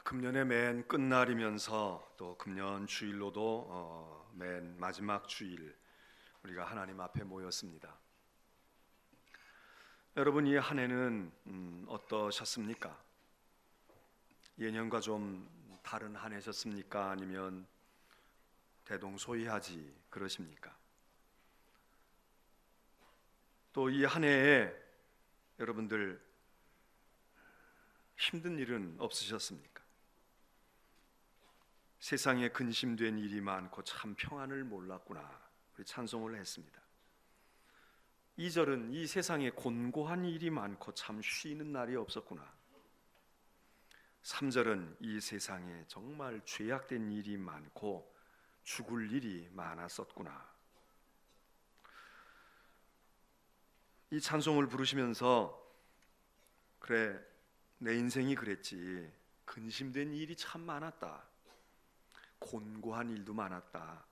금년의 맨 끝날이면서 또 금년 주일로도 맨 마지막 주일 우리가 하나님 앞에 모였습니다. 여러분, 이 한 해는 어떠셨습니까? 예년과 좀 다른 한 해셨습니까? 아니면 대동소이하지 그러십니까? 또 이 한 해에 여러분들 힘든 일은 없으셨습니까? 세상에 근심된 일이 많고 참 평안을 몰랐구나, 우리 찬송을 했습니다. 2절은 이 세상에 곤고한 일이 많고 참 쉬는 날이 없었구나. 3절은 이 세상에 정말 죄악된 일이 많고 죽을 일이 많았었구나. 이 찬송을 부르시면서 그래, 내 인생이 그랬지, 근심된 일이 참 많았다, 곤고한 일도 많았다,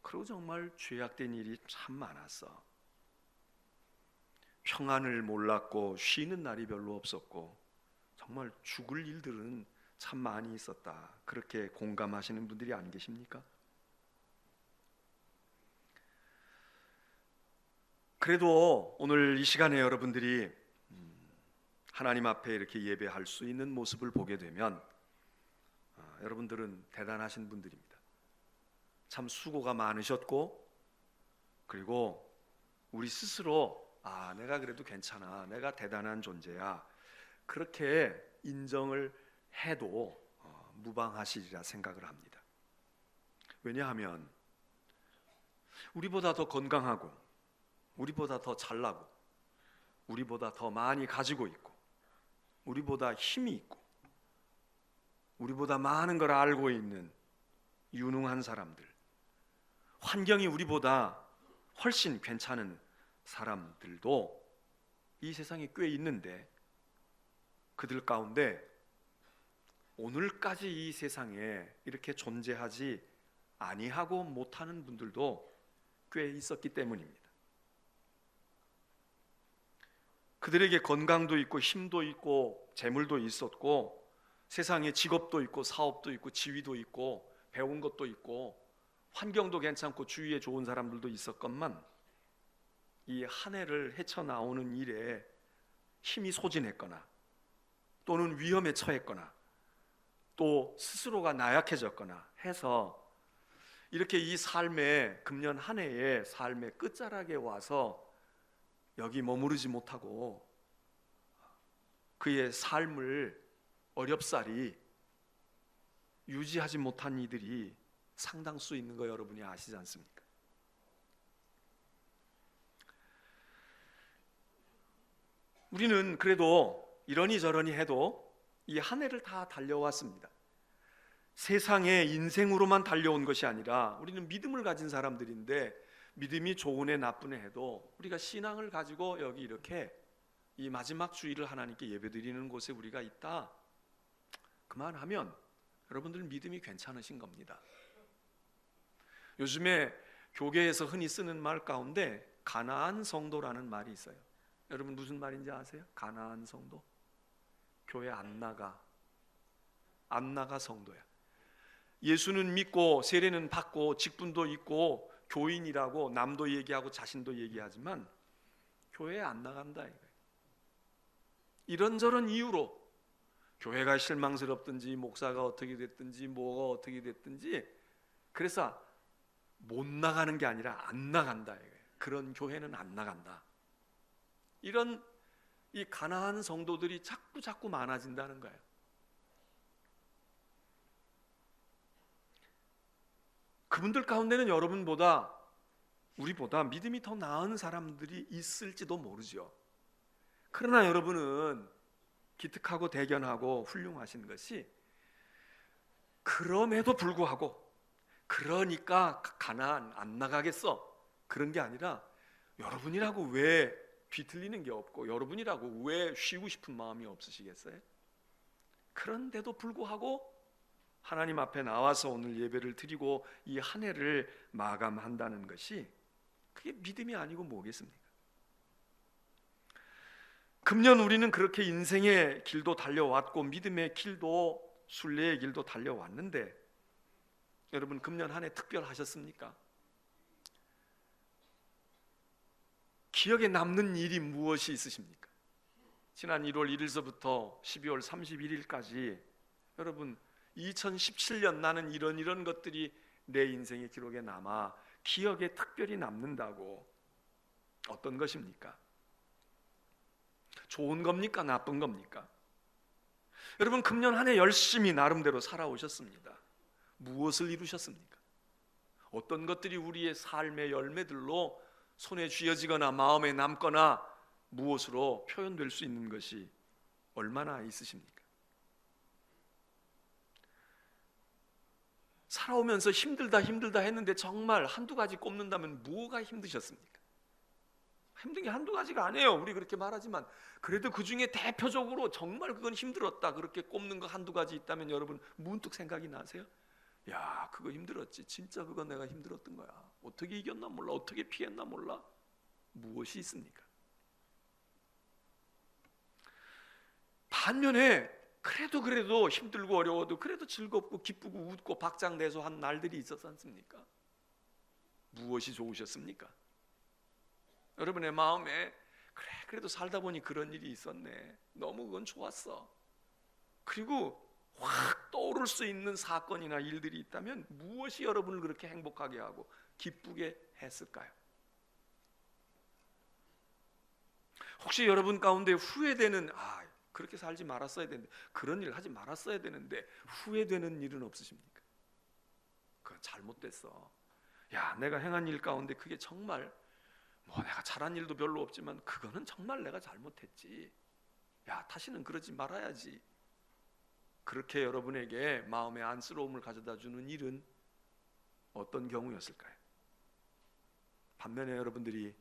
그리고 정말 죄악된 일이 참 많았어, 평안을 몰랐고 쉬는 날이 별로 없었고 정말 죽을 일들은 참 많이 있었다, 그렇게 공감하시는 분들이 안 계십니까? 그래도 오늘 이 시간에 여러분들이 하나님 앞에 이렇게 예배할 수 있는 모습을 보게 되면 여러분들은 대단하신 분들입니다. 참 수고가 많으셨고, 그리고 우리 스스로 내가 그래도 괜찮아, 내가 대단한 존재야, 그렇게 인정을 해도 무방하시리라 생각을 합니다. 왜냐하면 우리보다 더 건강하고, 우리보다 더 잘나고, 우리보다 더 많이 가지고 있고, 우리보다 힘이 있고, 우리보다 많은 걸 알고 있는 유능한 사람들, 환경이 우리보다 훨씬 괜찮은 사람들도 이 세상에 꽤 있는데, 그들 가운데 오늘까지 이 세상에 이렇게 존재하지 아니하고 못하는 분들도 꽤 있었기 때문입니다. 그들에게 건강도 있고 힘도 있고 재물도 있었고, 세상에 직업도 있고 사업도 있고 지위도 있고 배운 것도 있고 환경도 괜찮고 주위에 좋은 사람들도 있었건만, 이 한 해를 헤쳐나오는 일에 힘이 소진했거나 또는 위험에 처했거나 또 스스로가 나약해졌거나 해서 이렇게 이 삶의 금년 한 해의 삶의 끝자락에 와서 여기 머무르지 못하고 그의 삶을 어렵사리 유지하지 못한 이들이 상당수 있는 거 여러분이 아시지 않습니까? 우리는 그래도 이러니 저러니 해도 이 한 해를 다 달려왔습니다. 세상의 인생으로만 달려온 것이 아니라 우리는 믿음을 가진 사람들인데, 믿음이 좋은 해 나쁜 해 해도 우리가 신앙을 가지고 여기 이렇게 이 마지막 주일을 하나님께 예배드리는 곳에 우리가 있다, 그만하면 여러분들 믿음이 괜찮으신 겁니다. 요즘에 교계에서 흔히 쓰는 말 가운데 가나안 성도라는 말이 있어요. 여러분 무슨 말인지 아세요? 가나안 성도. 교회 안 나가 성도야. 예수는 믿고 세례는 받고 직분도 있고 교인이라고 남도 얘기하고 자신도 얘기하지만 교회에 안 나간다 이거예요. 이런저런 이유로 교회가 실망스럽든지 목사가 어떻게 됐든지 뭐가 어떻게 됐든지 그래서 못 나가는 게 아니라 안 나간다 이거예요. 그런 교회는 안 나간다. 이런 이 가난한 성도들이 자꾸 많아진다는 거예요. 그분들 가운데는 여러분보다 우리보다 믿음이 더 나은 사람들이 있을지도 모르죠. 그러나 여러분은 기특하고 대견하고 훌륭하신 것이, 그럼에도 불구하고 그러니까 가나안 안 나가겠어 그런 게 아니라, 여러분이라고 왜 뒤틀리는 게 없고 여러분이라고 왜 쉬고 싶은 마음이 없으시겠어요? 그런데도 불구하고 하나님 앞에 나와서 오늘 예배를 드리고 이 한 해를 마감한다는 것이, 그게 믿음이 아니고 뭐겠습니까? 금년 우리는 그렇게 인생의 길도 달려왔고 믿음의 길도 순례의 길도 달려왔는데 여러분 금년 한 해 특별하셨습니까? 기억에 남는 일이 무엇이 있으십니까? 지난 1월 1일서부터 12월 31일까지 여러분 2017년 나는 이런 것들이 내 인생의 기록에 남아 기억에 특별히 남는다고. 어떤 것입니까? 좋은 겁니까? 나쁜 겁니까? 여러분 금년 한 해 열심히 나름대로 살아오셨습니다. 무엇을 이루셨습니까? 어떤 것들이 우리의 삶의 열매들로 손에 쥐어지거나 마음에 남거나 무엇으로 표현될 수 있는 것이 얼마나 있으십니까? 살아오면서 힘들다 했는데 정말 한두 가지 꼽는다면 뭐가 힘드셨습니까? 힘든 게 한두 가지가 아니에요. 우리 그렇게 말하지만 그래도 그 중에 대표적으로 정말 그건 힘들었다 그렇게 꼽는 거 한두 가지 있다면 여러분 문득 생각이 나세요? 야, 그거 힘들었지. 진짜 그거 내가 힘들었던 거야. 어떻게 이겼나 몰라. 어떻게 피했나 몰라. 무엇이 있습니까? 반면에 그래도 힘들고 어려워도 그래도 즐겁고 기쁘고 웃고 박장대소한 날들이 있었지 않습니까? 무엇이 좋으셨습니까? 여러분의 마음에 그래도 살다 보니 그런 일이 있었네. 너무 그건 좋았어. 그리고 확 떠오를 수 있는 사건이나 일들이 있다면 무엇이 여러분을 그렇게 행복하게 하고 기쁘게 했을까요? 혹시 여러분 가운데 후회되는 그렇게 살지 말았어야 되는데 그런 일 하지 말았어야 되는데 후회되는 일은 없으십니까? 그건 잘못됐어. 야, 내가 행한 일 가운데 그게 정말 내가 잘한 일도 별로 없지만 그거는 정말 내가 잘못했지. 야, 다시는 그러지 말아야지. 그렇게 여러분에게 마음의 안쓰러움을 가져다 주는 일은 어떤 경우였을까요? 반면에 여러분들이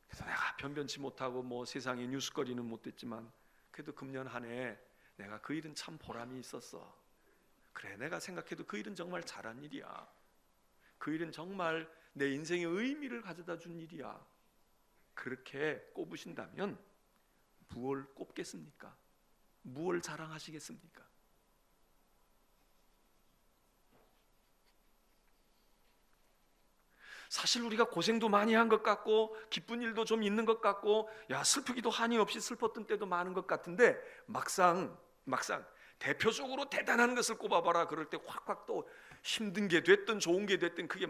그래서 내가 변변치 못하고 세상에 뉴스거리는 못됐지만 그래도 금년 한 해 내가 그 일은 참 보람이 있었어. 그래, 내가 생각해도 그 일은 정말 잘한 일이야. 그 일은 정말 내 인생의 의미를 가져다 준 일이야. 그렇게 꼽으신다면 무엇을 꼽겠습니까? 무엇을 자랑하시겠습니까? 사실 우리가 고생도 많이 한 것 같고 기쁜 일도 좀 있는 것 같고 슬프기도 한이 없이 슬펐던 때도 많은 것 같은데 막상 대표적으로 대단한 것을 꼽아봐라 그럴 때 확확 또 힘든 게 됐든 좋은 게 됐든 그게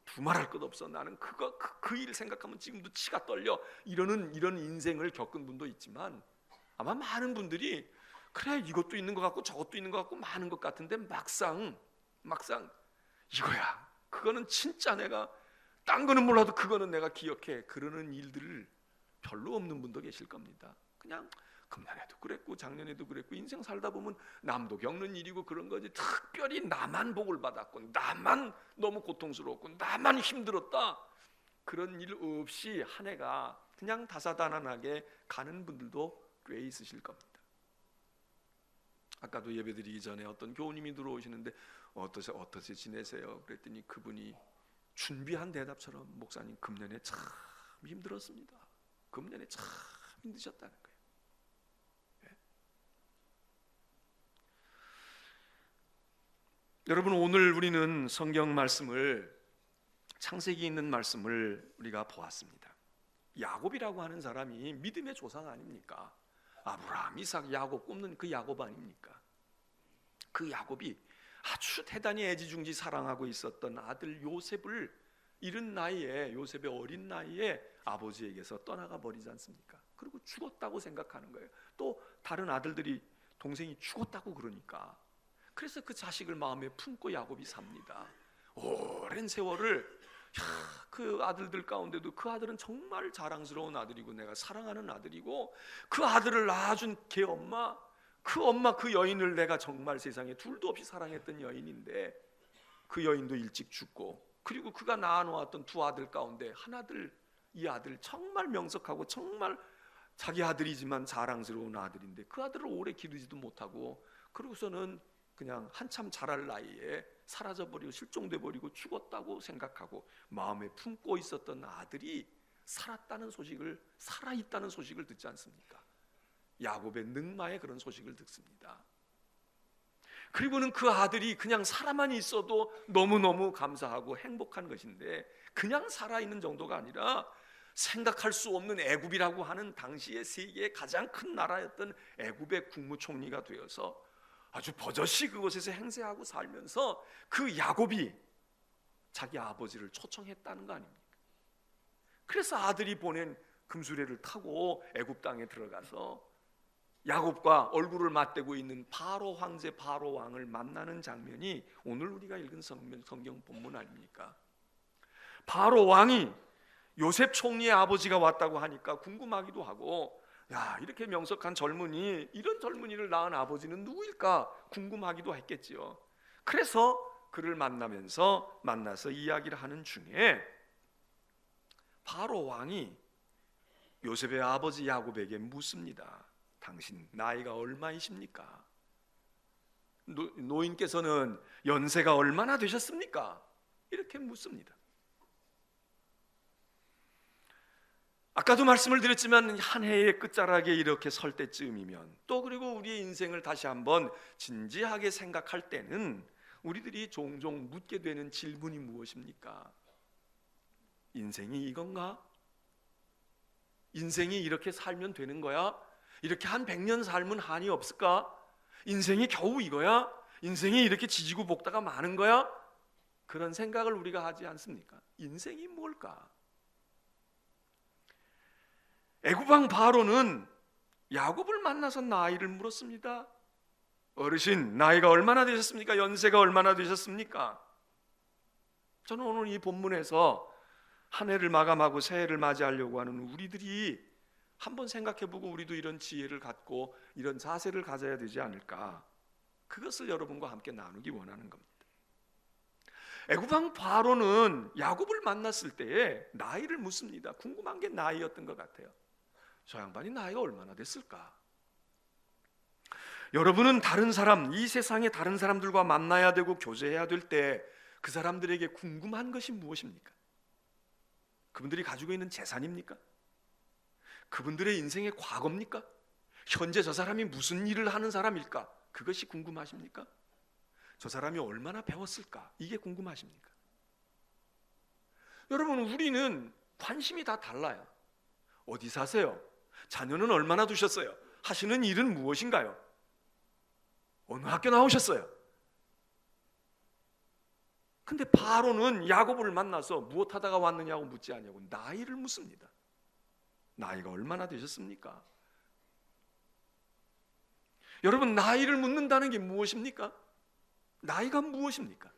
두말할 것 없어. 나는 그 일 생각하면 지금도 치가 떨려. 이런 인생을 겪은 분도 있지만 아마 많은 분들이 그래 이것도 있는 것 같고 저것도 있는 것 같고 많은 것 같은데 막상 이거야. 그거는 진짜 내가 딴 거는 몰라도 그거는 내가 기억해. 그러는 일들을 별로 없는 분도 계실 겁니다. 그냥 금년에도 그랬고 작년에도 그랬고 인생 살다 보면 남도 겪는 일이고 그런 거지. 특별히 나만 복을 받았고 나만 너무 고통스러웠고 나만 힘들었다 그런 일 없이 한 해가 그냥 다사다난하게 가는 분들도 꽤 있으실 겁니다. 아까도 예배드리기 전에 어떤 교우님이 들어오시는데 어떠세 지내세요? 그랬더니 그분이 준비한 대답처럼 목사님 금년에 참 힘들었습니다. 금년에 참 힘드셨다는 거예요. 네. 여러분 오늘 우리는 성경 말씀을 창세기 있는 말씀을 우리가 보았습니다. 야곱이라고 하는 사람이 믿음의 조상 아닙니까? 아브라함, 이삭, 야곱 꼽는 그 야곱 아닙니까? 그 야곱이 아주 대단히 애지중지 사랑하고 있었던 아들 요셉을 이른 나이에 요셉의 어린 나이에 아버지에게서 떠나가 버리지 않습니까? 그리고 죽었다고 생각하는 거예요. 또 다른 아들들이 동생이 죽었다고 그러니까 그래서 그 자식을 마음에 품고 야곱이 삽니다. 오랜 세월을 그 아들들 가운데도 그 아들은 정말 자랑스러운 아들이고 내가 사랑하는 아들이고 그 아들을 낳아준 걔 엄마 그 여인을 내가 정말 세상에 둘도 없이 사랑했던 여인인데 그 여인도 일찍 죽고 그리고 그가 낳아놓았던 두 아들 가운데 이 아들 정말 명석하고 정말 자기 아들이지만 자랑스러운 아들인데 그 아들을 오래 기르지도 못하고 그러고서는 그냥 한참 자랄 나이에 사라져버리고 실종돼버리고 죽었다고 생각하고 마음에 품고 있었던 아들이 살아있다는 소식을 듣지 않습니까? 야곱의 늑마의 그런 소식을 듣습니다. 그리고는 그 아들이 그냥 살아만 있어도 너무너무 감사하고 행복한 것인데, 그냥 살아있는 정도가 아니라 생각할 수 없는 애굽이라고 하는 당시의 세계의 가장 큰 나라였던 애굽의 국무총리가 되어서 아주 버젓이 그곳에서 행세하고 살면서 그 야곱이 자기 아버지를 초청했다는 거 아닙니까? 그래서 아들이 보낸 금수레를 타고 애굽 땅에 들어가서 야곱과 얼굴을 맞대고 있는 바로 황제 바로 왕을 만나는 장면이 오늘 우리가 읽은 성경 본문 아닙니까? 바로 왕이 요셉 총리의 아버지가 왔다고 하니까 궁금하기도 하고, 야, 이렇게 명석한 젊은이, 이런 젊은이를 낳은 아버지는 누구일까 궁금하기도 했겠지요. 그래서 그를 만나서 이야기를 하는 중에 바로 왕이 요셉의 아버지 야곱에게 묻습니다. 당신 나이가 얼마이십니까? 노인께서는 연세가 얼마나 되셨습니까? 이렇게 묻습니다. 아까도 말씀을 드렸지만 한 해의 끝자락에 이렇게 설 때쯤이면, 또 그리고 우리의 인생을 다시 한번 진지하게 생각할 때는 우리들이 종종 묻게 되는 질문이 무엇입니까? 인생이 이건가? 인생이 이렇게 살면 되는 거야? 이렇게 한 100년 살면 한이 없을까? 인생이 겨우 이거야? 인생이 이렇게 지지고 볶다가 마는 거야? 그런 생각을 우리가 하지 않습니까? 인생이 뭘까? 애굽왕 바로는 야곱을 만나서 나이를 물었습니다. 어르신, 나이가 얼마나 되셨습니까? 연세가 얼마나 되셨습니까? 저는 오늘 이 본문에서 한 해를 마감하고 새해를 맞이하려고 하는 우리들이 한번 생각해보고 우리도 이런 지혜를 갖고 이런 자세를 가져야 되지 않을까, 그것을 여러분과 함께 나누기 원하는 겁니다. 애굽왕 바로는 야곱을 만났을 때에 나이를 묻습니다. 궁금한 게 나이였던 것 같아요. 저 양반이 나이가 얼마나 됐을까? 여러분은 다른 사람, 이 세상의 다른 사람들과 만나야 되고 교제해야 될 때 그 사람들에게 궁금한 것이 무엇입니까? 그분들이 가지고 있는 재산입니까? 그분들의 인생의 과거입니까? 현재 저 사람이 무슨 일을 하는 사람일까? 그것이 궁금하십니까? 저 사람이 얼마나 배웠을까? 이게 궁금하십니까? 여러분, 우리는 관심이 다 달라요. 어디 사세요? 자녀는 얼마나 두셨어요? 하시는 일은 무엇인가요? 어느 학교 나오셨어요? 근데 바로는 야곱을 만나서 무엇 하다가 왔느냐고 묻지 않냐고 나이를 묻습니다. 나이가 얼마나 되셨습니까? 여러분, 나이를 묻는다는 게 무엇입니까? 나이가 무엇입니까?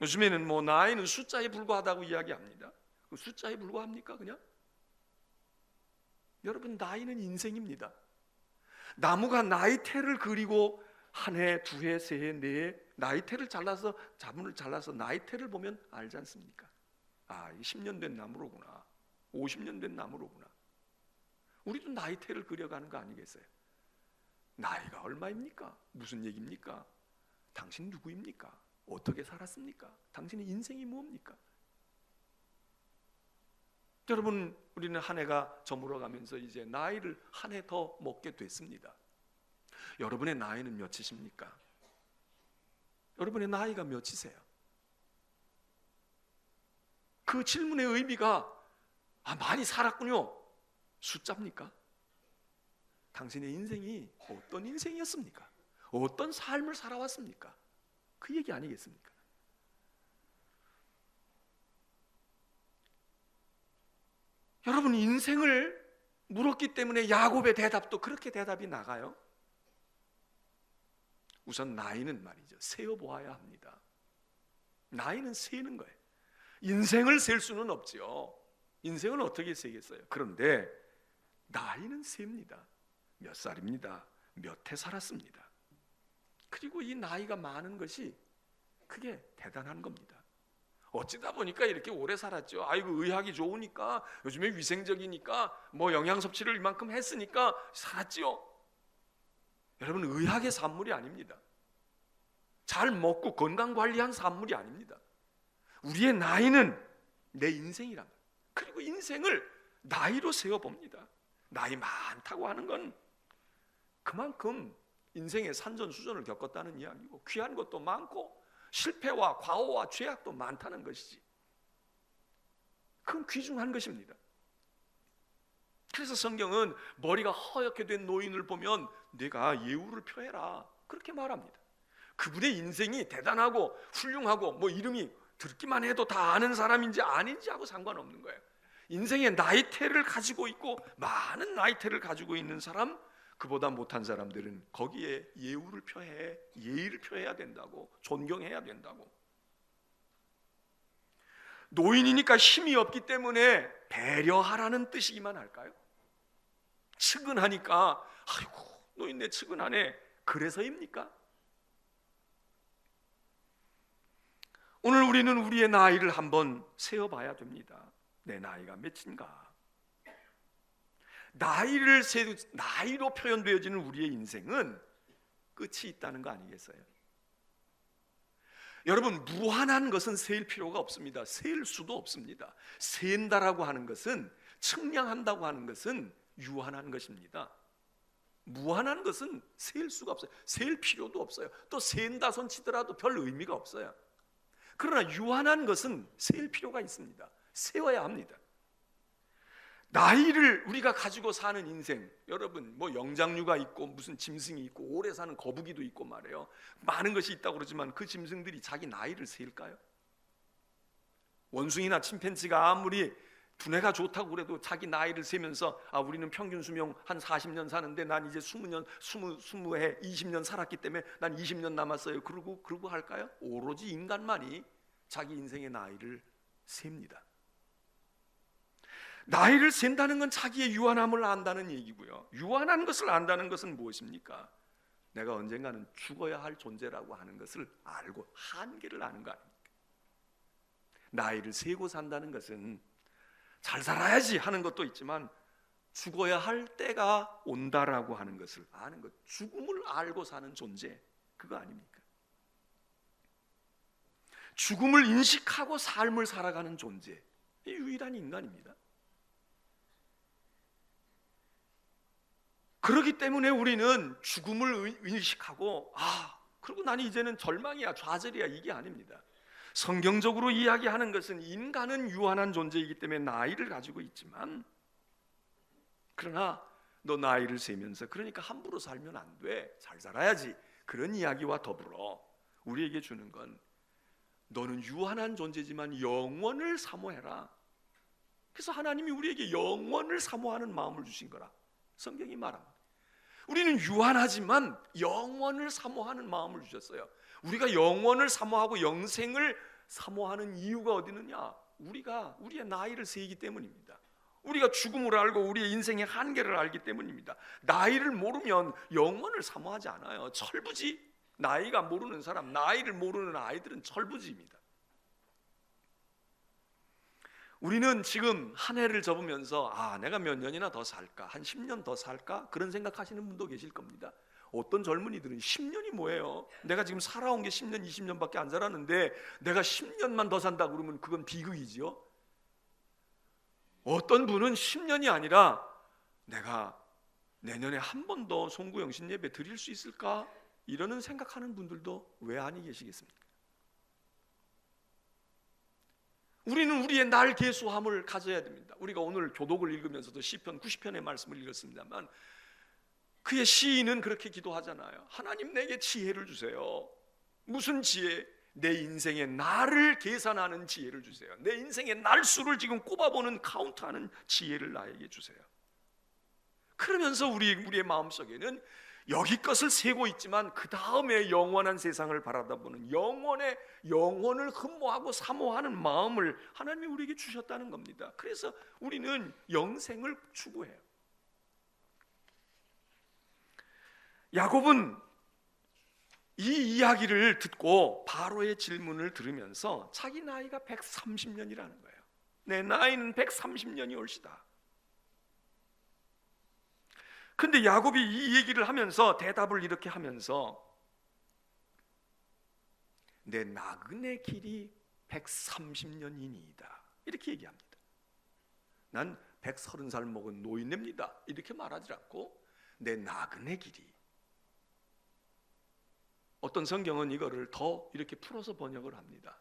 요즘에는 뭐 나이는 숫자에 불과하다고 이야기합니다. 그 숫자에 불과합니까 그냥? 여러분, 나이는 인생입니다. 나무가 나이테를 그리고 한 해, 두 해, 세 해, 네 해 나이테를 잘라서, 자문을 잘라서 나이테를 보면 알지 않습니까? 아, 10년 된 나무로구나, 50년 된 나무로구나. 우리도 나이테를 그려가는 거 아니겠어요? 나이가 얼마입니까? 무슨 얘기입니까? 당신 누구입니까? 어떻게 살았습니까? 당신의 인생이 뭡니까? 여러분, 우리는 한 해가 저물어가면서 이제 나이를 한 해 더 먹게 됐습니다. 여러분의 나이는 몇이십니까? 여러분의 나이가 몇이세요? 그 질문의 의미가 많이 살았군요, 숫자입니까? 당신의 인생이 어떤 인생이었습니까? 어떤 삶을 살아왔습니까? 그 얘기 아니겠습니까? 여러분, 인생을 물었기 때문에 야곱의 대답도 그렇게 대답이 나가요. 우선 나이는 말이죠, 세어보아야 합니다. 나이는 세는 거예요. 인생을 셀 수는 없지요. 인생을 어떻게 세겠어요? 그런데 나이는 셉니다. 몇 살입니다. 몇 해 살았습니다. 그리고 이 나이가 많은 것이 그게 대단한 겁니다. 어찌다 보니까 이렇게 오래 살았죠. 아이고, 의학이 좋으니까, 요즘에 위생적이니까, 뭐 영양 섭취를 이만큼 했으니까 살았지요. 여러분, 의학의 산물이 아닙니다. 잘 먹고 건강 관리한 산물이 아닙니다. 우리의 나이는 내 인생이란 말이에요. 그리고 인생을 나이로 세어봅니다. 나이 많다고 하는 건 그만큼 인생의 산전수전을 겪었다는 이야기고, 귀한 것도 많고 실패와 과오와 죄악도 많다는 것이지. 그건 귀중한 것입니다. 그래서 성경은 머리가 허옇게 된 노인을 보면 네가 예우를 표해라, 그렇게 말합니다. 그분의 인생이 대단하고 훌륭하고 뭐 이름이 듣기만 해도 다 아는 사람인지 아닌지 하고 상관없는 거예요. 인생의 나이테를 가지고 있고 많은 나이테를 가지고 있는 사람, 그보다 못한 사람들은 거기에 예우를 표해, 예의를 표해야 된다고, 존경해야 된다고. 노인이니까 힘이 없기 때문에 배려하라는 뜻이기만 할까요? 측은하니까 아이고 노인네 측은하네, 그래서입니까? 오늘 우리는 우리의 나이를 한번 세어봐야 됩니다. 내 나이가 몇인가? 나이로 표현되어지는 우리의 인생은 끝이 있다는 거 아니겠어요? 여러분, 무한한 것은 세일 필요가 없습니다. 세일 수도 없습니다. 세인다라고 하는 것은, 측량한다고 하는 것은 유한한 것입니다. 무한한 것은 세일 수가 없어요. 세일 필요도 없어요. 또 세인다 손 치더라도 별 의미가 없어요. 그러나 유한한 것은 세일 필요가 있습니다. 세워야 합니다. 나이를 우리가 가지고 사는 인생, 여러분 뭐 영장류가 있고 무슨 짐승이 있고 오래 사는 거북이도 있고 말이에요. 많은 것이 있다고 그러지만 그 짐승들이 자기 나이를 세일까요? 원숭이나 침팬지가 아무리 두뇌가 좋다고 그래도 자기 나이를 세면서 우리는 평균 수명 한 40년 사는데 난 이제 20년, 20해, 20년 살았기 때문에 난 20년 남았어요. 그러고 할까요? 오로지 인간만이 자기 인생의 나이를 셉니다. 나이를 센다는 건 자기의 유한함을 안다는 얘기고요. 유한한 것을 안다는 것은 무엇입니까? 내가 언젠가는 죽어야 할 존재라고 하는 것을 알고 한계를 아는 거 아닙니까? 나이를 세고 산다는 것은 잘 살아야지 하는 것도 있지만 죽어야 할 때가 온다라고 하는 것을 아는 것, 죽음을 알고 사는 존재, 그거 아닙니까? 죽음을 인식하고 삶을 살아가는 존재, 이 유일한 인간입니다. 그렇기 때문에 우리는 죽음을 인식하고 그리고 나는 이제는 절망이야, 좌절이야, 이게 아닙니다. 성경적으로 이야기하는 것은 인간은 유한한 존재이기 때문에 나이를 가지고 있지만, 그러나 너 나이를 세면서 그러니까 함부로 살면 안 돼, 잘 살아야지, 그런 이야기와 더불어 우리에게 주는 건 너는 유한한 존재지만 영원을 사모해라. 그래서 하나님이 우리에게 영원을 사모하는 마음을 주신 거라 성경이 말합니다. 우리는 유한하지만 영원을 사모하는 마음을 주셨어요. 우리가 영원을 사모하고 영생을 사모하는 이유가 어디 있느냐? 우리가 우리의 나이를 세기 때문입니다. 우리가 죽음을 알고 우리의 인생의 한계를 알기 때문입니다. 나이를 모르면 영원을 사모하지 않아요. 철부지. 나이가 모르는 사람, 나이를 모르는 아이들은 철부지입니다. 우리는 지금 한 해를 접으면서 내가 몇 년이나 더 살까, 한 10년 더 살까, 그런 생각하시는 분도 계실 겁니다. 어떤 젊은이들은 10년이 뭐예요? 내가 지금 살아온 게 10년, 20년밖에 안 살았는데 내가 10년만 더 산다 그러면 그건 비극이지요. 어떤 분은 10년이 아니라 내가 내년에 한 번 더 송구영신 예배 드릴 수 있을까? 이러는 생각하는 분들도 왜 아니 계시겠습니까? 우리는 우리의 날 계수함을 가져야 됩니다. 우리가 오늘 교독을 읽으면서도 시편 90편의 말씀을 읽었습니다만, 그의 시인은 그렇게 기도하잖아요. 하나님, 내게 지혜를 주세요. 무슨 지혜? 내 인생의 날을 계산하는 지혜를 주세요. 내 인생의 날수를 지금 꼽아보는, 카운트하는 지혜를 나에게 주세요. 그러면서 우리의 마음속에는 여기 것을 세고 있지만 그 다음에 영원한 세상을 바라다보는 영원을 흠모하고 사모하는 마음을 하나님이 우리에게 주셨다는 겁니다. 그래서 우리는 영생을 추구해요. 야곱은 이 이야기를 듣고 바로의 질문을 들으면서 자기 나이가 130년이라는 거예요. 내 나이는 130년이 올시다. 근데 야곱이 이 얘기를 하면서 대답을 이렇게 하면서 내 나그네 길이 130년이니이다 이렇게 얘기합니다. 난 130살 먹은 노인네입니다 이렇게 말하지 않고 내 나그네 길이, 어떤 성경은 이거를 더 이렇게 풀어서 번역을 합니다.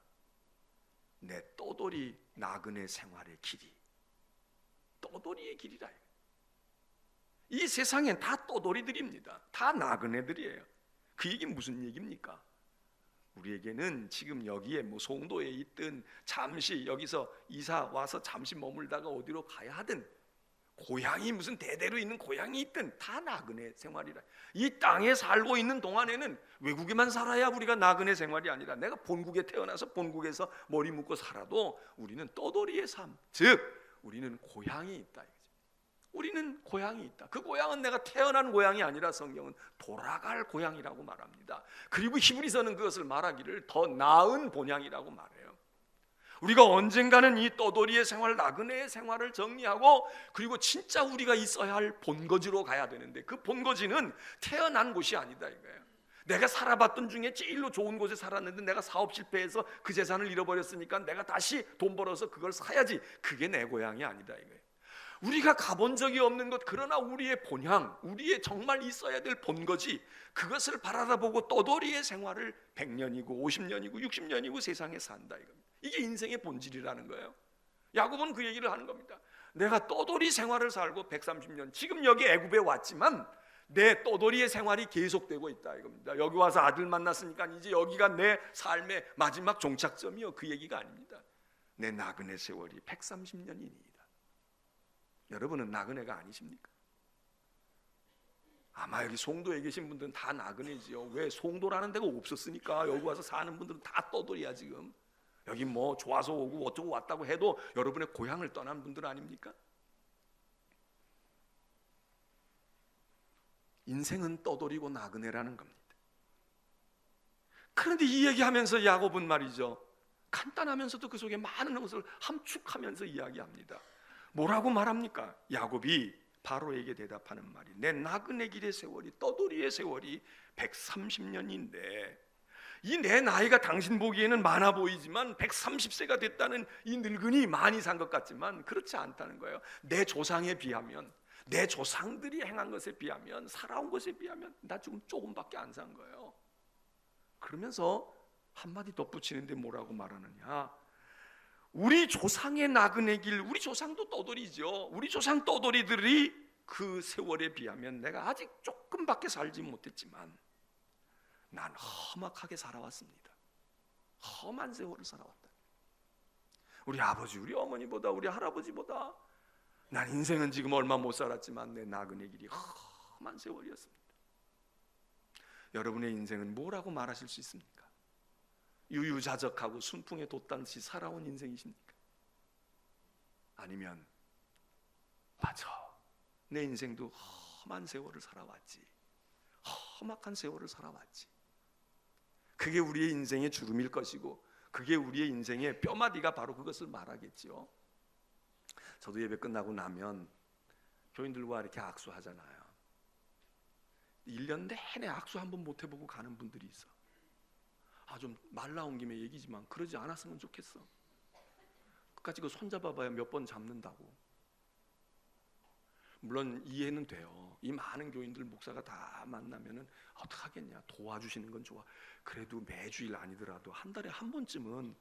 내 떠돌이 나그네 생활의 길이, 떠돌이의 길이라. 이 세상엔 다 떠돌이들입니다. 다 나그네들이에요. 그 얘기는 무슨 얘기입니까? 우리에게는 지금 여기에 뭐 송도에 있든 잠시 여기서 이사 와서 잠시 머물다가 어디로 가야 하든, 고향이 무슨 대대로 있는 고향이 있든 다 나그네 생활이라. 이 땅에 살고 있는 동안에는 외국에만 살아야 우리가 나그네 생활이 아니라, 내가 본국에 태어나서 본국에서 머리 묶고 살아도 우리는 떠돌이의 삶, 즉 우리는 고향이 있다. 우리는 고향이 있다. 그 고향은 내가 태어난 고향이 아니라 성경은 돌아갈 고향이라고 말합니다. 그리고 히브리서는 그것을 말하기를 더 나은 본향이라고 말해요. 우리가 언젠가는 이 떠돌이의 생활, 나그네의 생활을 정리하고, 그리고 진짜 우리가 있어야 할 본거지로 가야 되는데, 그 본거지는 태어난 곳이 아니다 이거예요. 내가 살아봤던 중에 제일로 좋은 곳에 살았는데 내가 사업 실패해서 그 재산을 잃어버렸으니까 내가 다시 돈 벌어서 그걸 사야지, 그게 내 고향이 아니다 이거예요. 우리가 가본 적이 없는 것, 그러나 우리의 본향, 우리의 정말 있어야 될 본거지, 그것을 바라다보고 떠돌이의 생활을 100년이고 50년이고 60년이고 세상에 산다 이겁니다. 이게 인생의 본질이라는 거예요. 야곱은 그 얘기를 하는 겁니다. 내가 떠돌이 생활을 살고 130년, 지금 여기 애굽에 왔지만 내 떠돌이의 생활이 계속되고 있다 이겁니다. 여기 와서 아들 만났으니까 이제 여기가 내 삶의 마지막 종착점이요, 그 얘기가 아닙니다. 내 나그네 세월이 130년이니이다. 여러분은 나그네가 아니십니까? 아마 여기 송도에 계신 분들은 다 나그네지요. 왜? 송도라는 데가 없었으니까. 여기 와서 사는 분들은 다 떠돌이야 지금. 여기 뭐 좋아서 오고 어쩌고 왔다고 해도 여러분의 고향을 떠난 분들 아닙니까? 인생은 떠돌이고 나그네라는 겁니다. 그런데 이 얘기하면서 야곱은 말이죠, 간단하면서도 그 속에 많은 것을 함축하면서 이야기합니다. 뭐라고 말합니까? 야곱이 바로에게 대답하는 말이, 내 나그네 길의 세월이, 떠돌이의 세월이 130년인데 이 내 나이가 당신 보기에는 많아 보이지만 130세가 됐다는 이 늙은이 많이 산 것 같지만 그렇지 않다는 거예요. 내 조상에 비하면, 내 조상들이 행한 것에 비하면, 살아온 것에 비하면 나 지금 조금밖에 안 산 거예요. 그러면서 한마디 덧붙이는데 뭐라고 말하느냐, 우리 조상의 나그네 길, 우리 조상도 떠돌이죠. 우리 조상 떠돌이들이 그 세월에 비하면 내가 아직 조금밖에 살지 못했지만 난 험악하게 살아왔습니다. 험한 세월을 살아왔다. 우리 아버지, 우리 어머니보다, 우리 할아버지보다 난 인생은 지금 얼마 못 살았지만 내 나그네 길이 험한 세월이었습니다. 여러분의 인생은 뭐라고 말하실 수 있습니까? 유유자적하고 순풍에 돛단듯이 살아온 인생이십니까? 아니면 맞아, 내 인생도 험한 세월을 살아왔지, 험악한 세월을 살아왔지, 그게 우리의 인생의 주름일 것이고 그게 우리의 인생의 뼈마디가 바로 그것을 말하겠지요. 저도 예배 끝나고 나면 교인들과 이렇게 악수하잖아요. 1년 내내 악수 한번 못 해보고 가는 분들이 있어. 좀 말 나온 김에 얘기지만 그러지 않았으면 좋겠어. 끝까지 그 손잡아봐야 몇 번 잡는다고. 물론 이해는 돼요. 이 많은 교인들 목사가 다 만나면은 어떡하겠냐, 도와주시는 건 좋아. 그래도 매주일 아니더라도 한 달에 한 번쯤은,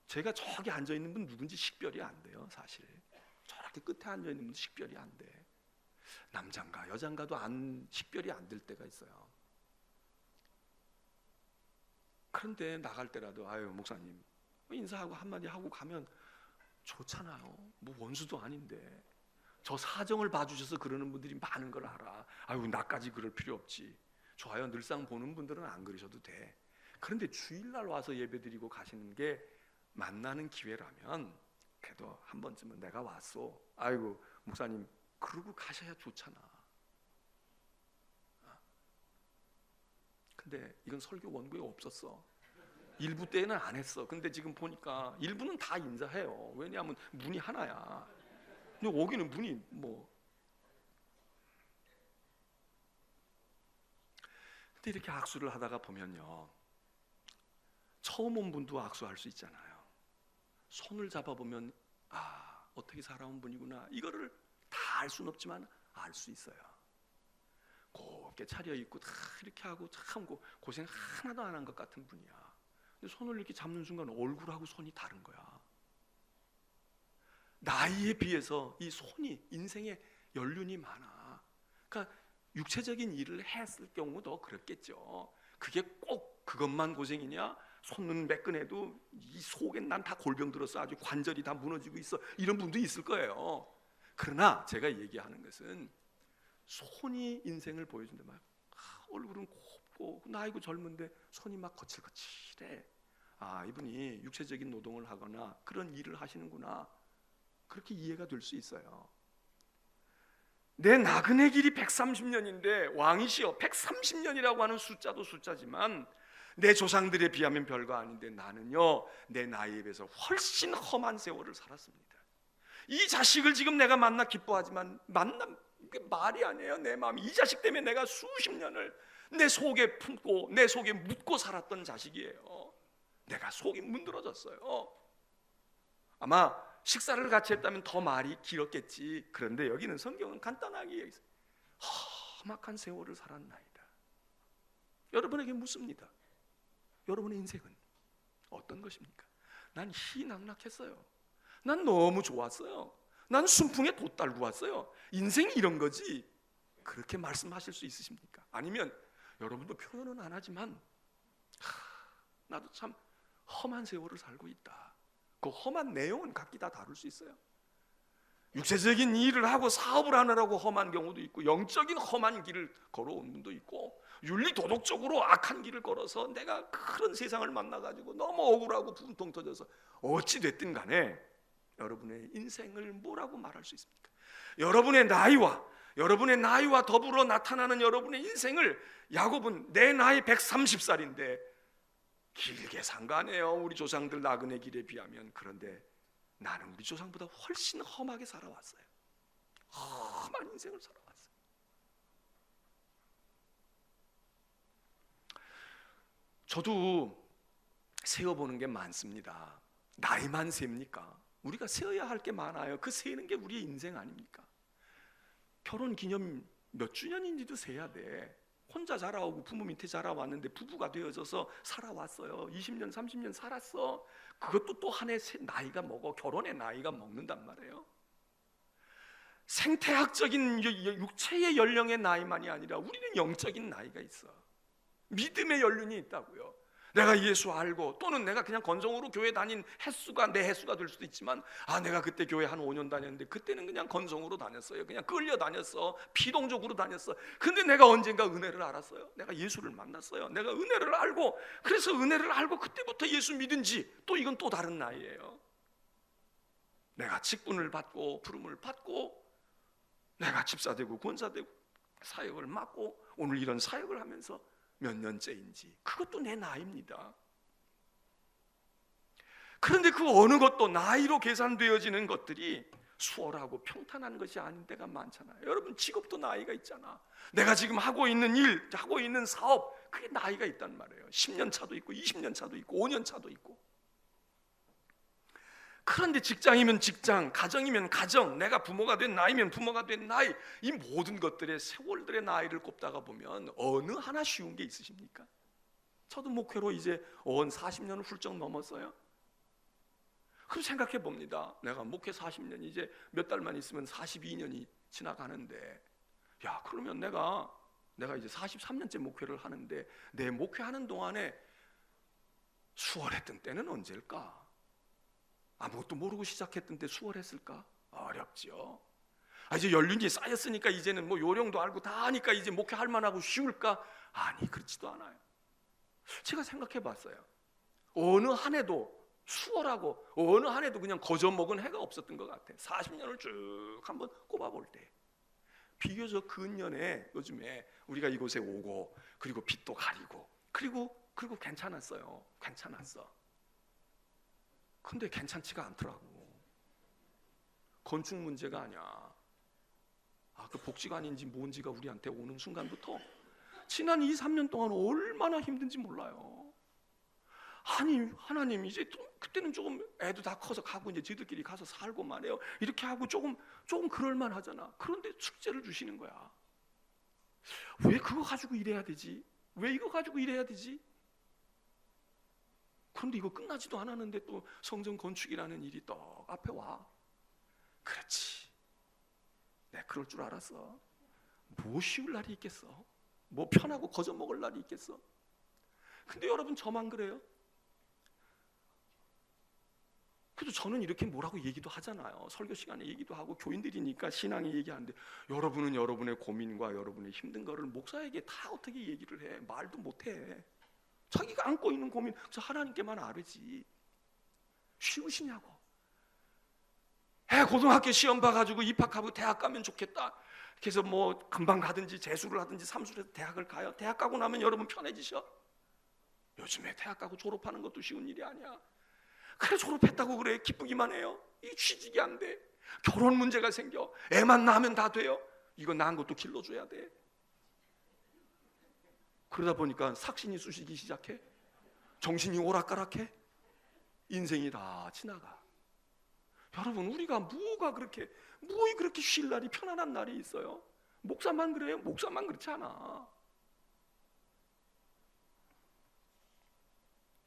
제가 저기 앉아있는 분 누군지 식별이 안 돼요. 사실 저렇게 끝에 앉아있는 분 식별이 안 돼. 남잔가 여잔가도 식별이 안 될 때가 있어요. 그런데 나갈 때라도 목사님 인사하고 한마디 하고 가면 좋잖아요. 뭐 원수도 아닌데. 저 사정을 봐주셔서 그러는 분들이 많은 걸 알아. 나까지 그럴 필요 없지. 좋아요. 늘상 보는 분들은 안 그러셔도 돼. 그런데 주일날 와서 예배드리고 가시는 게 만나는 기회라면 그래도 한 번쯤은 내가 왔어, 목사님 그러고 가셔야 좋잖아. 근데 이건 설교 원고에 없었어. 일부 때는 안 했어. 근데 지금 보니까 일부는 다 인사해요. 왜냐하면 문이 하나야. 근데 오기는 문이 근데 이렇게 악수를 하다가 보면요, 처음 온 분도 악수할 수 있잖아요. 손을 잡아보면 어떻게 살아온 분이구나, 이거를 다 알 수는 없지만 알 수 있어요. 곱게 차려입고 다 이렇게 하고 참 고생 하나도 안 한 것 같은 분이야. 근데 손을 이렇게 잡는 순간 얼굴하고 손이 다른 거야. 나이에 비해서 이 손이 인생에 연륜이 많아. 그러니까 육체적인 일을 했을 경우도 그렇겠죠. 그게 꼭 그것만 고생이냐? 손은 매끈해도 이 속엔 난 다 골병 들었어. 아주 관절이 다 무너지고 있어. 이런 분도 있을 거예요. 그러나 제가 얘기하는 것은 손이 인생을 보여준다 말. 얼굴은 곱고 나이고 젊은데 손이 막 거칠거칠해. 아, 이분이 육체적인 노동을 하거나 그런 일을 하시는구나. 그렇게 이해가 될 수 있어요. 내 나그네 길이 130년인데 왕이시여 130년이라고 하는 숫자도 숫자지만 내 조상들에 비하면 별거 아닌데 나는요 내 나이에 비해서 훨씬 험한 세월을 살았습니다. 이 자식을 지금 내가 만나 기뻐하지만 말이 아니에요. 내 마음이 이 자식 때문에 내가 수십 년을 내 속에 품고 내 속에 묻고 살았던 자식이에요. 내가 속이 문드러졌어요. 아마 식사를 같이 했다면 더 말이 길었겠지. 그런데 여기는 성경은 간단하게 험악한 세월을 살았나이다. 여러분에게 묻습니다. 여러분의 인생은 어떤 것입니까? 난 희낙낙했어요. 난 너무 좋았어요. 난 순풍에 돛 달고 왔어요. 인생이 이런 거지. 그렇게 말씀하실 수 있으십니까? 아니면 여러분도 표현은 안 하지만 나도 참 험한 세월을 살고 있다. 그 험한 내용은 각기 다 다룰 수 있어요. 육체적인 일을 하고 사업을 하느라고 험한 경우도 있고 영적인 험한 길을 걸어온 분도 있고 윤리 도덕적으로 악한 길을 걸어서 내가 그런 세상을 만나가지고 너무 억울하고 분통 터져서 어찌 됐든 간에 여러분의 인생을 뭐라고 말할 수 있습니까? 여러분의 나이와 더불어 나타나는 여러분의 인생을 야곱은 내 나이 130살인데 길게 산 거 아니에요. 우리 조상들 나그네 길에 비하면. 그런데 나는 우리 조상보다 훨씬 험하게 살아왔어요. 험한 인생을 살아왔어요. 저도 세어보는 게 많습니다. 나이만 셉니까? 우리가 세어야 할 게 많아요. 그 세는 게 우리의 인생 아닙니까? 결혼 기념 몇 주년인지도 세야 돼. 혼자 자라오고 부모 밑에 자라왔는데 부부가 되어져서 살아왔어요. 20년 30년 살았어. 그것도 또 한 해 나이가 먹어. 결혼의 나이가 먹는단 말이에요. 생태학적인 육체의 연령의 나이만이 아니라 우리는 영적인 나이가 있어. 믿음의 연륜이 있다고요. 내가 예수 알고 또는 내가 그냥 건성으로 교회 다닌 횟수가 내 횟수가 될 수도 있지만 내가 그때 교회 한 5년 다녔는데 그때는 그냥 건성으로 다녔어요. 그냥 끌려 다녔어. 피동적으로 다녔어. 근데 내가 언젠가 은혜를 알았어요. 내가 예수를 만났어요. 내가 은혜를 알고 그래서 은혜를 알고 그때부터 예수 믿은지 또 이건 또 다른 나이예요. 내가 직분을 받고 부름을 받고 내가 집사되고 권사되고 사역을 맡고 오늘 이런 사역을 하면서 몇 년째인지 그것도 내 나이입니다. 그런데 그 어느 것도 나이로 계산되어지는 것들이 수월하고 평탄한 것이 아닌 데가 많잖아요. 여러분 직업도 나이가 있잖아. 내가 지금 하고 있는 일, 하고 있는 사업 그게 나이가 있단 말이에요. 10년 차도 있고 20년 차도 있고 5년 차도 있고. 그런데 직장이면 직장, 가정이면 가정, 내가 부모가 된 나이면 부모가 된 나이, 이 모든 것들의 세월들의 나이를 꼽다가 보면 어느 하나 쉬운 게 있으십니까? 저도 목회로 이제 40년을 훌쩍 넘었어요. 그럼 생각해 봅니다. 내가 목회 40년 이제 몇 달만 있으면 42년이 지나가는데 야 그러면 내가 이제 43년째 목회를 하는데 내 목회하는 동안에 수월했던 때는 언제일까? 아무것도 모르고 시작했던 때 수월했을까? 어렵죠. 이제 연륜이 쌓였으니까 이제는 뭐 요령도 알고 다 하니까 이제 목회할 만하고 쉬울까? 아니 그렇지도 않아요. 제가 생각해 봤어요. 어느 한 해도 수월하고 어느 한 해도 그냥 거저먹은 해가 없었던 것 같아요. 40년을 쭉 한번 꼽아볼 때 비교적 근년에 요즘에 우리가 이곳에 오고 그리고 빚도 가리고 그리고 괜찮았어요. 괜찮았어. 근데 괜찮지가 않더라고. 건축 문제가 아니야. 그 복지관인지 뭔지가 우리한테 오는 순간부터 지난 2, 3년 동안 얼마나 힘든지 몰라요. 아니 하나님 이제 그때는 조금 애도 다 커서 가고 이제 저희들끼리 가서 살고 말해요. 이렇게 하고 조금 그럴만 하잖아. 그런데 숙제를 주시는 거야. 왜 그거 가지고 이래야 되지? 왜 이거 가지고 이래야 되지? 그런데 이거 끝나지도 않았는데 또 성전 건축이라는 일이 또 앞에 와. 그렇지. 내가 그럴 줄 알았어. 뭐 쉬울 날이 있겠어? 뭐 편하고 거저 먹을 날이 있겠어? 근데 여러분 저만 그래요? 그래도 저는 이렇게 뭐라고 얘기도 하잖아요. 설교 시간에 얘기도 하고 교인들이니까 신앙의 얘기하는데 여러분은 여러분의 고민과 여러분의 힘든 거를 목사에게 다 어떻게 얘기를 해? 말도 못해. 자기가 안고 있는 고민 저 하나님께만 알지. 쉬우시냐고. 고등학교 시험 봐가지고 입학하고 대학 가면 좋겠다. 그래서 뭐 금방 가든지 재수를 하든지 삼수를 해서 대학을 가요. 대학 가고 나면 여러분 편해지셔? 요즘에 대학 가고 졸업하는 것도 쉬운 일이 아니야. 그래 졸업했다고 그래 기쁘기만 해요? 이 취직이 안 돼. 결혼 문제가 생겨. 애만 낳으면 다 돼요. 이거 낳은 것도 길러줘야 돼. 그러다 보니까 삭신이 쑤시기 시작해. 정신이 오락가락해. 인생이 다 지나가. 여러분 우리가 뭐가 그렇게 쉴 날이 편안한 날이 있어요? 목사만 그래요? 목사만 그렇지 않아.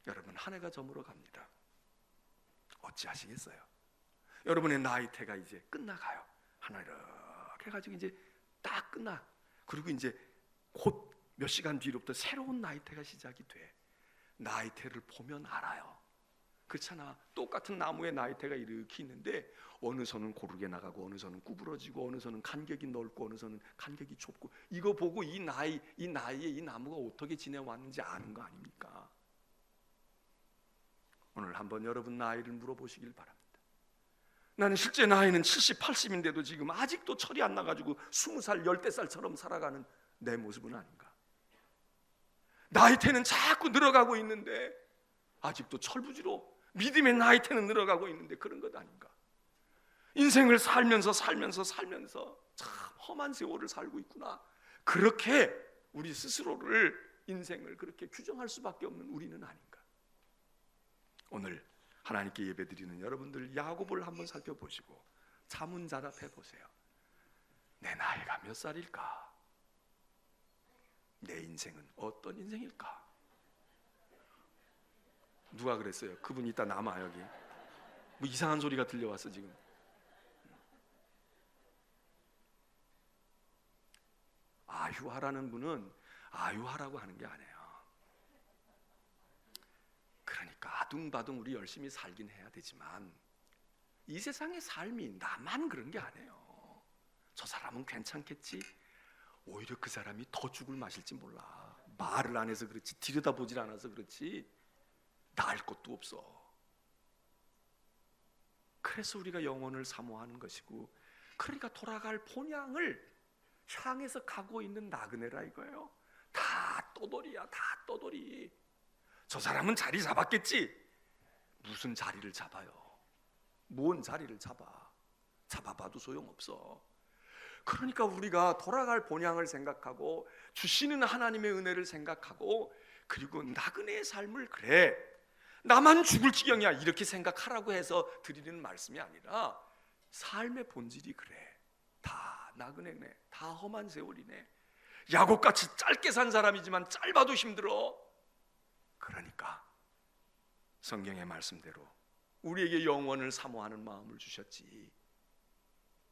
여러분 한 해가 저물어 갑니다. 어찌하시겠어요? 여러분의 나이테가 이제 끝나가요. 하나 이렇게 해가지고 이제 딱 끝나. 그리고 이제 곧 몇 시간 뒤로부터 새로운 나이테가 시작이 돼. 나이테를 보면 알아요. 그렇잖아. 똑같은 나무의 나이테가 이렇게 있는데 어느 선은 고르게 나가고 어느 선은 구부러지고 어느 선은 간격이 넓고 어느 선은 간격이 좁고 이거 보고 이 나이에 이 나무가 어떻게 지내왔는지 아는 거 아닙니까? 오늘 한번 여러분 나이를 물어보시길 바랍니다. 나는 실제 나이는 70, 80인데도 지금 아직도 철이 안 나가지고 20살, 10대살처럼 살아가는 내 모습은 아닌가? 나이테는 자꾸 늘어가고 있는데 아직도 철부지로 믿음의 나이테는 늘어가고 있는데 그런 것 아닌가? 인생을 살면서 참 험한 세월을 살고 있구나. 그렇게 우리 스스로를 인생을 그렇게 규정할 수밖에 없는 우리는 아닌가? 오늘 하나님께 예배드리는 여러분들 야고보를 한번 살펴보시고 자문자답해 보세요. 내 나이가 몇 살일까? 내 인생은 어떤 인생일까? 누가 그랬어요? 그분 이따 남아 여기. 뭐 이상한 소리가 들려왔어 지금. 아유하라는 분은 아유하라고 하는 게 아니에요. 그러니까 아둥바둥 우리 열심히 살긴 해야 되지만 이 세상의 삶이 나만 그런 게 아니에요. 저 사람은 괜찮겠지? 오히려 그 사람이 더 죽을 맛일지 몰라. 말을 안 해서 그렇지, 들여다보질 않아서 그렇지 나을 것도 없어. 그래서 우리가 영혼을 사모하는 것이고, 그러니까 돌아갈 본향을 향해서 가고 있는 나그네라 이거예요. 다 떠돌이야, 다 떠돌이. 저 사람은 자리 잡았겠지. 무슨 자리를 잡아요? 뭔 자리를 잡아봐도 소용없어. 그러니까 우리가 돌아갈 본향을 생각하고 주시는 하나님의 은혜를 생각하고, 그리고 나그네의 삶을, 그래 나만 죽을 지경이야 이렇게 생각하라고 해서 드리는 말씀이 아니라, 삶의 본질이 그래. 다 나그네네, 다 험한 세월이네. 야곱같이 짧게 산 사람이지만 짧아도 힘들어. 그러니까 성경의 말씀대로 우리에게 영원을 사모하는 마음을 주셨지.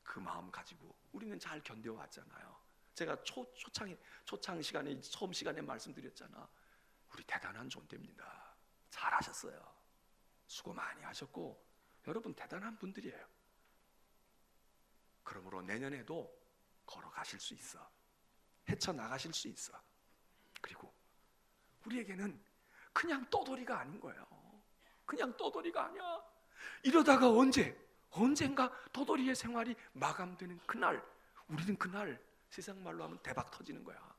그 마음 가지고 우리는 잘 견뎌왔잖아요. 제가 초창 시간에, 처음 시간에 말씀드렸잖아. 우리 대단한 존재입니다. 잘하셨어요. 수고 많이 하셨고 여러분 대단한 분들이에요. 그러므로 내년에도 걸어가실 수 있어. 헤쳐나가실 수 있어. 그리고 우리에게는 그냥 떠돌이가 아닌 거예요. 그냥 떠돌이가 아니야. 이러다가 언젠가 떠돌이의 생활이 마감되는 그날, 우리는 그날 세상 말로 하면 대박 터지는 거야.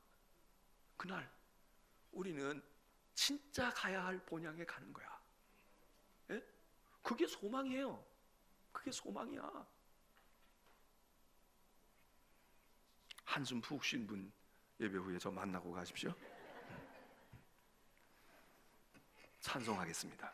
그날 우리는 진짜 가야 할 본향에 가는 거야. 예? 그게 소망이에요. 그게 소망이야. 한숨 푹 쉰 분 예배 후에 저 만나고 가십시오. 찬송하겠습니다.